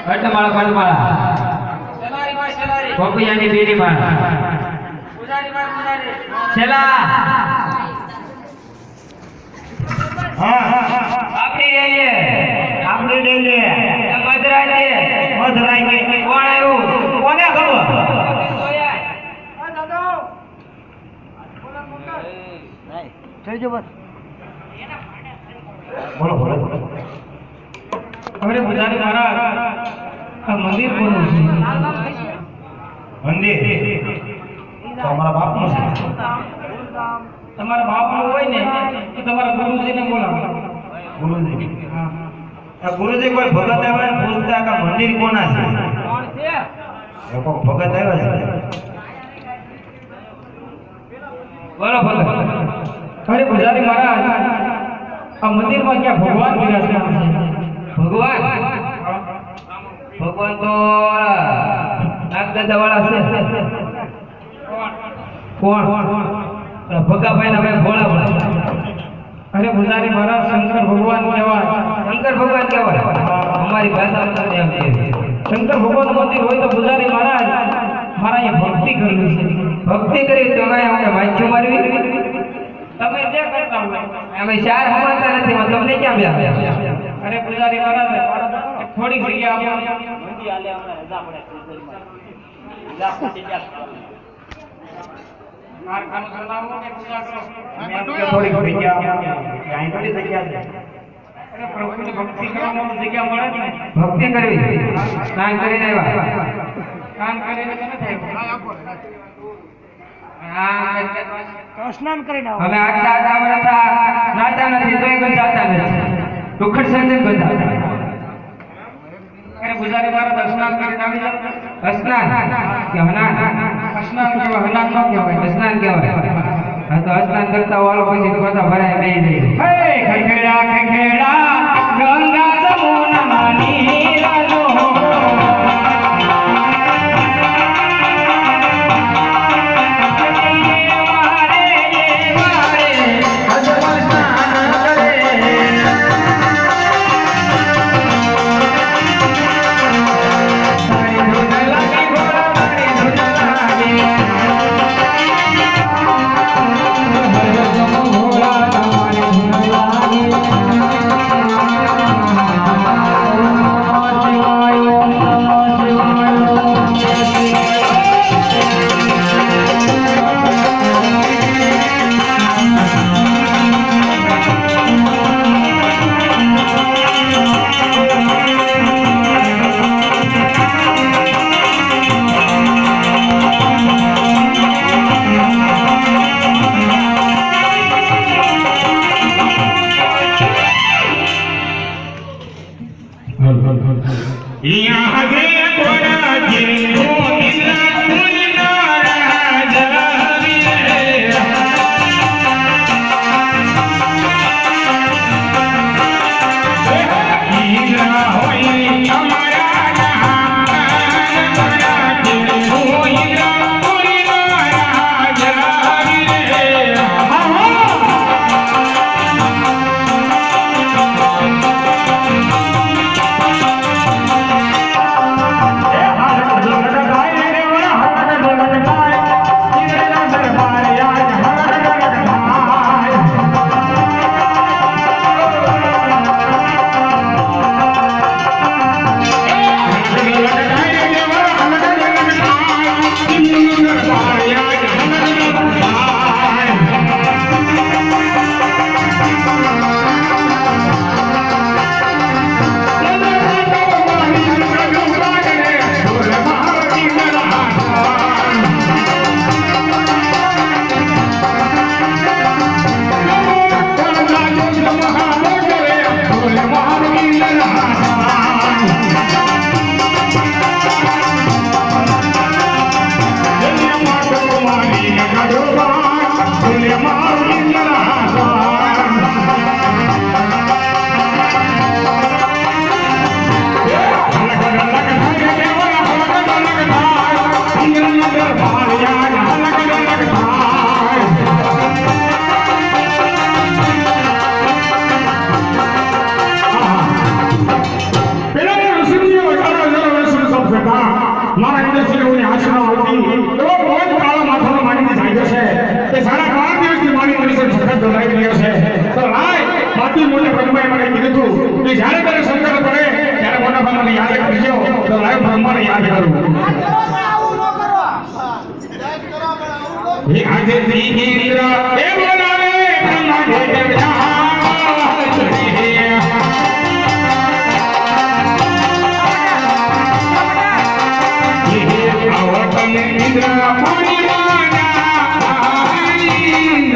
અટમાળા પાડમાળા સેલારી માં સેલારી પોપિયાની બેરી માં પૂજારી માં પૂજારી છેલા હા આપણી રેલીએ મધરાઈ કોણ આવ્યું કોને ખબર બોલો બોલો અરે પૂજારી મહારાજ આ મંદિર કોનું છે મંદિર તો અમારા બાપનું છે તમારા બાપનું હોય ને તો તમારા ગુરુજીને બોલાવો ગુરુજી આ ગુરુજી કોઈ ભગત આવ્યા ને પૂછતા કે મંદિર કોના છે કોણ છે લોકો ભગત આવ્યા છે બોલો બોલો અરે પૂજારી મહારાજ આ મંદિરમાં ક્યાં ભગવાન બિરાજમાન છે ભગવાન ભગવાન તો નાગદાદા વાળા છે કોણ ભગાભાઈ ના ભાઈ ભોળા ભોળા અરે પૂજારી મહારાજ શંકર ભગવાન કહેવાય શંકર ભગવાન કહેવાય અમારી ભાષામાં એમ છે શંકર ભગવાન મંદિર હોય તો પૂજારી મહારાજ મારા અહીંયા ભક્તિ કરવી છે ભક્તિ કરી તો આપણે વાંચ્યો મારવી તમે જે કરતા હોય અમે ચાર સમજતા નથી તમને ક્યાં વ્યા અરે પૂજારી મહારાજ થોડી જગ્યા આપો મંદી આલે હમણાં રજા પડે રજા પડી ગયા કામ કરનારો કે પૂજા કરો થોડી જગ્યા અહીં થોડી જગ્યા છે અરે પ્રભુની ભક્તિ કરવાની જગ્યા મળે ને ભક્તિ કરવી કામ કરીને આવ્યા કામ કરીને કેમ થાય સ્નાન કરીને આવો હવે આટલા વર્ષા નાતા નથી તો એક જાતા નથી ટુકડ સંજન બધા અરે પૂજારી મારા સ્નાન કરીને આવી જાવ સ્નાન કે હનાન સ્નાન કેવા હનાન નો કહેવાય સ્નાન કહેવાય હા તો સ્નાન કરતા વાળો પછી પાછા ભરાય બેહી જાય હે ખખેડા ગંગા જમુના નીરા જો મોટા બ્રહ્માએ મને કીધું હતું કે જ્યારે તારે સંકટ પડે ત્યારે મોટા ભાઈ મને યાદ કરજો તો લાઈવ બ્રહ્માને યાદ કરું હે આજે ઇન્દ્ર એ બોલાવે બ્રહ્મા ભેટે આવતને ઇન્દ્ર